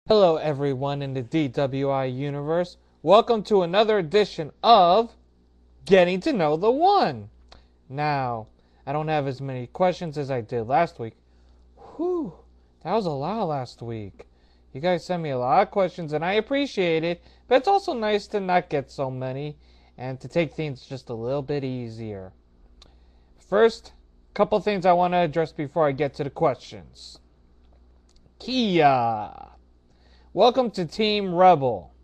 Hello everyone in the DWI universe. Welcome to another edition of Getting to Know the One. Now, I don't have as many questions as I did last week. Whew, that was a lot last week. You guys sent me a lot of questions and I appreciate it, but it's also nice to not get so many and to take things just a little bit easier. First, a couple things I want to address before I get to the questions. Keeya. Welcome to Team Rebel.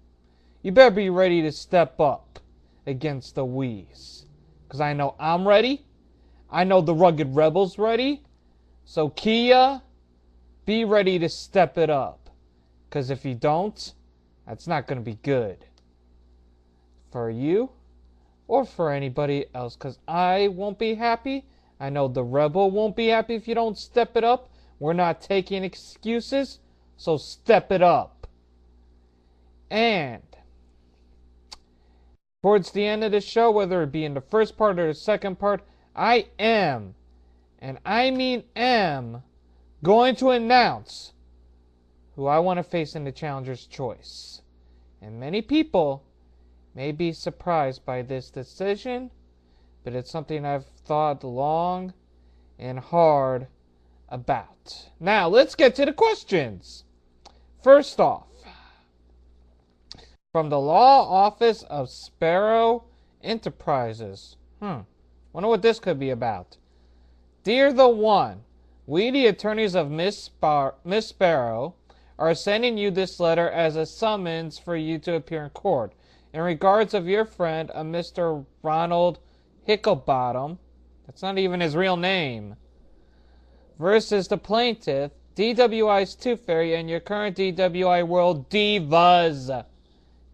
You better be ready to step up against the Wheeze. Because I know I'm ready. I know the Rugged Rebel's ready. So Keeya, be ready to step it up. Because if you don't, that's not going to be good. For you or for anybody else. Because I won't be happy. I know the Rebel won't be happy if you don't step it up. We're not taking excuses. So step it up. And towards the end of the show, whether it be in the first part or the second part, I am, and I mean am, going to announce who I want to face in the Challenger's Choice. And many people may be surprised by this decision, but it's something I've thought long and hard about. Now, let's get to the questions. First off, from the Law Office of Sparrow Enterprises. Wonder what this could be about. Dear the One, we the attorneys of Miss Sparrow are sending you this letter as a summons for you to appear in court. In regards of your friend, a Mr. Ronald Hicklebottom, that's not even his real name, versus the plaintiff, DWI's Tooth Fairy, and your current DWI World Divas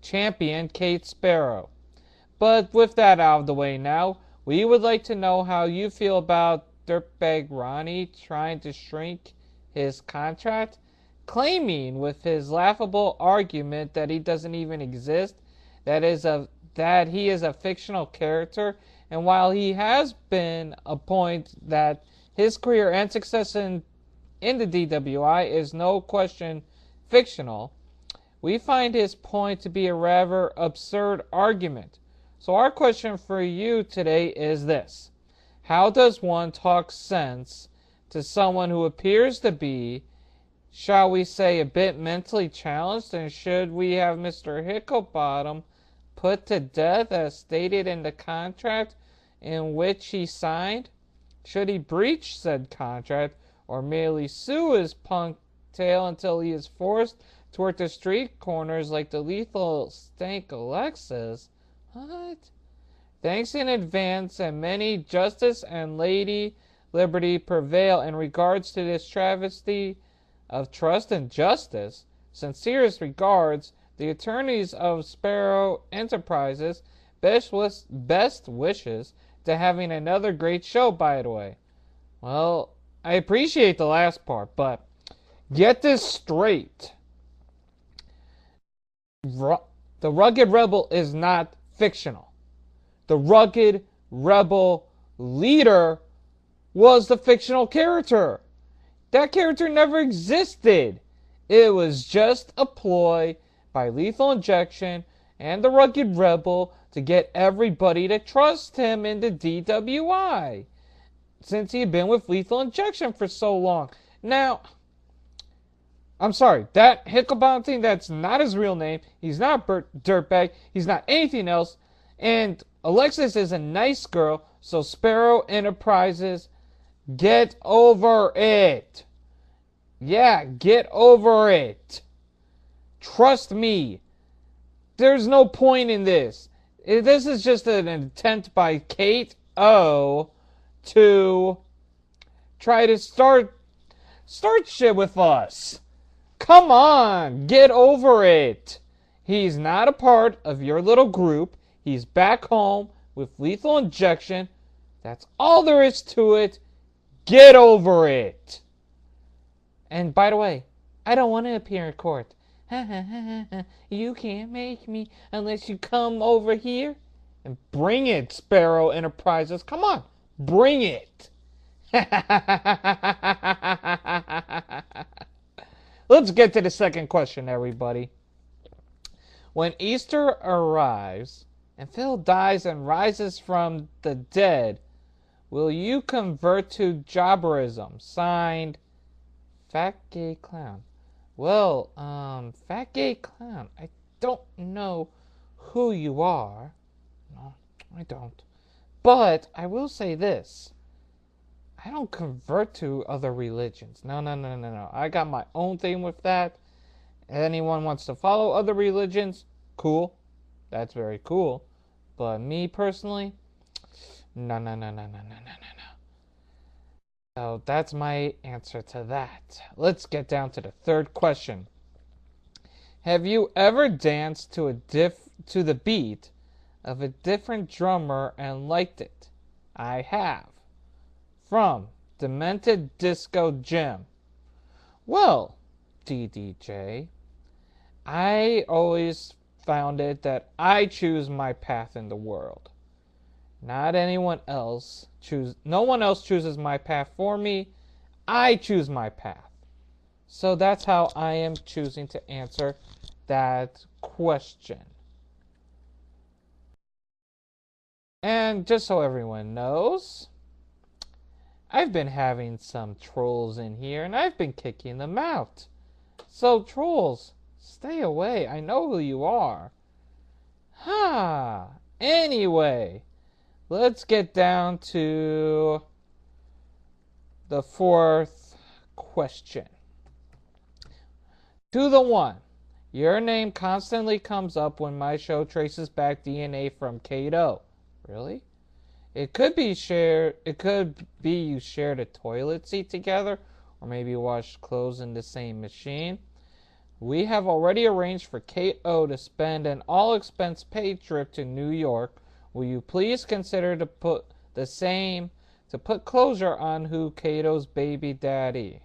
champion, Kate Sparrow. But with that out of the way now, we would like to know how you feel about Dirtbag Ronnie trying to shrink his contract, claiming with his laughable argument that he doesn't even exist, that he is a fictional character, and while he has been a point that his career and success in the DWI is no question fictional, we find his point to be a rather absurd argument. So our question for you today is this. How does one talk sense to someone who appears to be, shall we say, a bit mentally challenged? And should we have Mr. Hicklebottom put to death as stated in the contract in which he signed? Should he breach said contract or merely sue his punk tail until he is forced to work the street corners like the lethal stank Alexis? What? Thanks in advance, and many justice and Lady Liberty prevail in regards to this travesty of trust and justice. Sincerest regards, the attorneys of Sparrow Enterprises. Best wishes to having another great show, by the way. Well, I appreciate the last part, but get this straight. The Rugged Rebel is not fictional. The Rugged Rebel leader was the fictional character. That character never existed. It was just a ploy by Lethal Injection and the Rugged Rebel to get everybody to trust him in the DWI, since he had been with Lethal Injection for so long. Now, I'm sorry, that Hicklebottom thing, that's not his real name. He's not a dirtbag. He's not anything else. And Alexis is a nice girl, so Sparrow Enterprises, get over it. Yeah, get over it. Trust me. There's no point in this. This is just an attempt by Kate O to try to start shit with us. Come on, get over it. He's not a part of your little group. He's back home with Lethal Injection. That's all there is to it. Get over it. And by the way, I don't want to appear in court. You can't make me unless you come over here. And bring it, Sparrow Enterprises. Come on, bring it. Let's get to the second question, everybody. When Easter arrives and Phil dies and rises from the dead, will you convert to jobberism? Signed, Fat Gay Clown. Well, Fat Gay Clown, I don't know who you are. No, I don't. But I will say this. I don't convert to other religions. No. I got my own thing with that. Anyone wants to follow other religions, cool. That's very cool. But me personally, no. So that's my answer to that. Let's get down to the third question. Have you ever danced to the beat of a different drummer and liked it? I have. From Demented Disco Jim. Well, DDJ, I always found it that I choose my path in the world. Not anyone else no one else chooses my path for me. I choose my path. So that's how I am choosing to answer that question. And just so everyone knows, I've been having some trolls in here, and I've been kicking them out. So, trolls, stay away. I know who you are. Anyway, let's get down to the fourth question. To the one, your name constantly comes up when my show traces back DNA from Kato. Really? It could be you shared a toilet seat together, or maybe washed clothes in the same machine. We have already arranged for Kate O to spend an all-expense paid trip to New York. Will you please consider to put closure on who is Kato's baby daddy?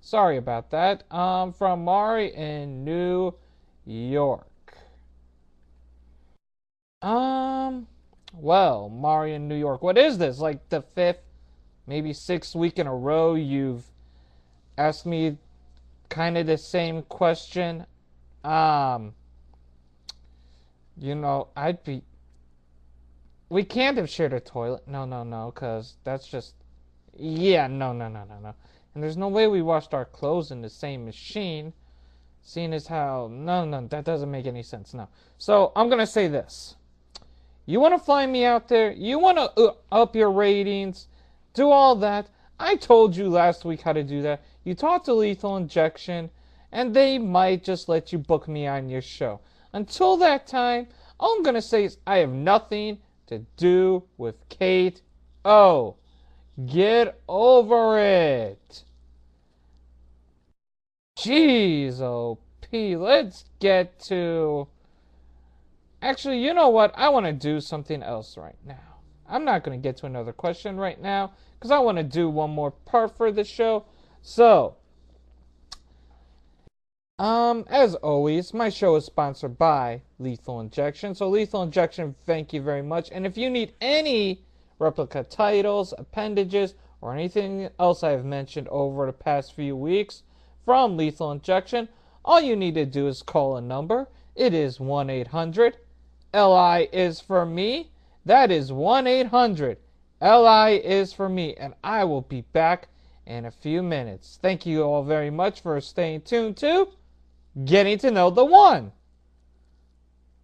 Sorry about that. From Mari in New York. Well, Mari in New York. What is this? Like the fifth, maybe sixth week in a row you've asked me kind of the same question. We can't have shared a toilet. No, because that's just, no. And there's no way we washed our clothes in the same machine, seeing as how, no, that doesn't make any sense, no. So, I'm going to say this. You want to fly me out there? You want to up your ratings? Do all that? I told you last week how to do that. You talked to Lethal Injection, and they might just let you book me on your show. Until that time, all I'm going to say is I have nothing to do with Kate O. Get over it. Jeez, O.P. Let's get to... Actually, you know what? I want to do something else right now. I'm not going to get to another question right now because I want to do one more part for the show. So, as always, my show is sponsored by Lethal Injection. So, Lethal Injection, thank you very much. And if you need any replica titles, appendages, or anything else I've mentioned over the past few weeks from Lethal Injection, all you need to do is call a number. It is 1-800-LI is for me. That is 1-800-LI is for me. And I will be back in a few minutes. Thank you all very much for staying tuned to Getting to Know the One.